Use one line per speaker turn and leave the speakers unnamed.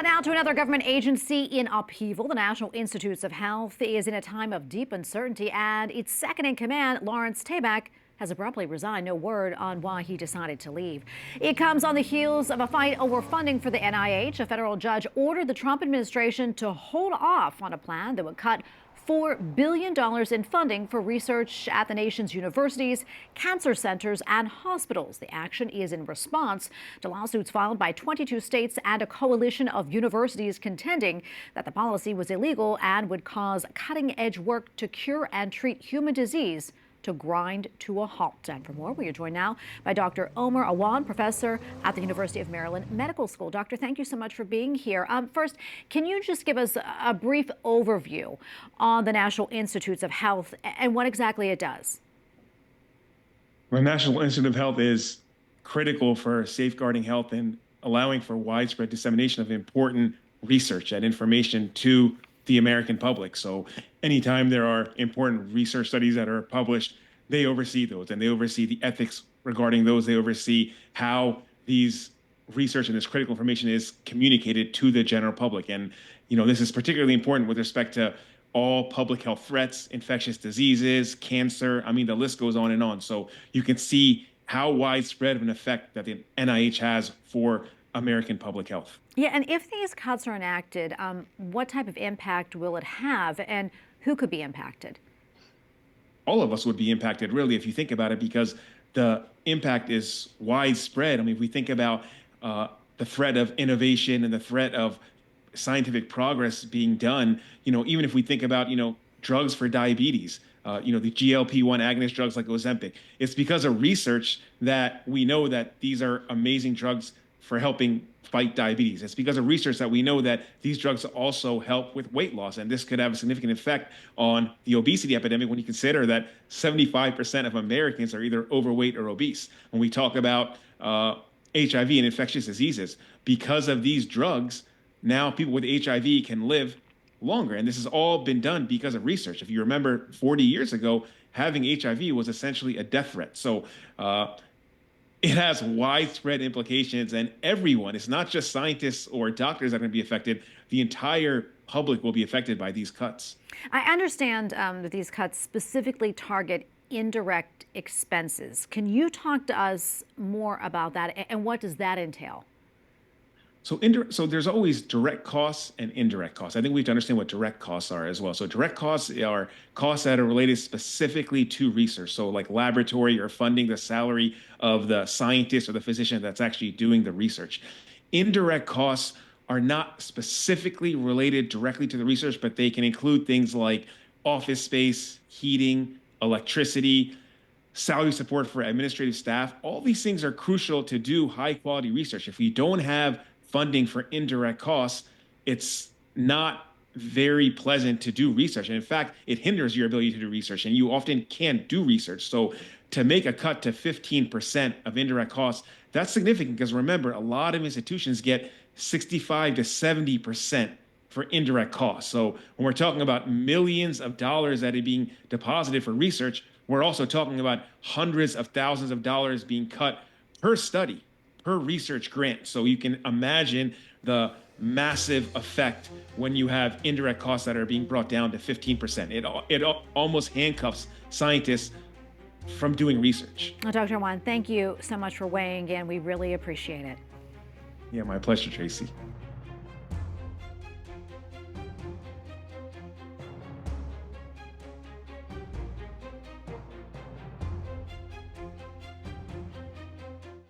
Now to another government agency in upheaval. The National Institutes of Health is in a time of deep uncertainty, and its second in command, Lawrence Tabak, has abruptly resigned. No word on why he decided to leave. It comes on the heels of a fight over funding for the NIH. A federal judge ordered the Trump administration to hold off on a plan that would cut $4 billion in funding for research at the nation's universities, cancer centers, and hospitals. The action is in response to lawsuits filed by 22 states and a coalition of universities contending that the policy was illegal and would cause cutting-edge work to cure and treat human disease to grind to a halt. And for more, we are joined now by Dr. Omer Awan, professor at the University of Maryland Medical School. Doctor, thank you so much for being here. First, can you just give us a brief overview on the National Institutes of Health and what exactly it does?
The National Institute of Health is critical for safeguarding health and allowing for widespread dissemination of important research and information to the American public. So anytime there are important research studies that are published, they oversee those, and they oversee the ethics regarding those. They oversee how these research and this critical information is communicated to the general public. And, this is particularly important with respect to all public health threats, infectious diseases, cancer. I mean, the list goes on and on. So you can see how widespread of an effect that the NIH has for American public health.
Yeah, and if these cuts are enacted, what type of impact will it have, and who could be impacted?
All of us would be impacted, really, if you think about it, because the impact is widespread. I mean, if we think about the threat of innovation and the threat of scientific progress being done, even if we think about, drugs for diabetes, the GLP-1 agonist drugs like Ozempic, it's because of research that we know that these are amazing drugs for helping fight diabetes. It's because of research that we know that these drugs also help with weight loss, and this could have a significant effect on the obesity epidemic when you consider that 75% of Americans are either overweight or obese. When we talk about HIV and infectious diseases, because of these drugs, now people with HIV can live longer, and this has all been done because of research. If you remember 40 years ago, having HIV was essentially a death threat. So it has widespread implications, and everyone, it's not just scientists or doctors that are going to be affected. The entire public will be affected by these cuts.
I understand that these cuts specifically target indirect expenses. Can you talk to us more about that, and what does that entail?
So there's always direct costs and indirect costs. I think we have to understand what direct costs are as well. So direct costs are costs that are related specifically to research. So like laboratory or funding, the salary of the scientist or the physician that's actually doing the research. Indirect costs are not specifically related directly to the research, but they can include things like office space, heating, electricity, salary support for administrative staff. All these things are crucial to do high quality research. If we don't have funding for indirect costs, it's not very pleasant to do research. And in fact, it hinders your ability to do research, and you often can't do research. So to make a cut to 15% of indirect costs, that's significant, because remember, a lot of institutions get 65 to 70% for indirect costs. So when we're talking about millions of dollars that are being deposited for research, we're also talking about hundreds of thousands of dollars being cut per study, per research grant. So you can imagine the massive effect when you have indirect costs that are being brought down to 15%. It almost handcuffs scientists from doing research.
Well, Dr. Awan, thank you so much for weighing in. We really appreciate it.
Yeah, my pleasure, Tracy.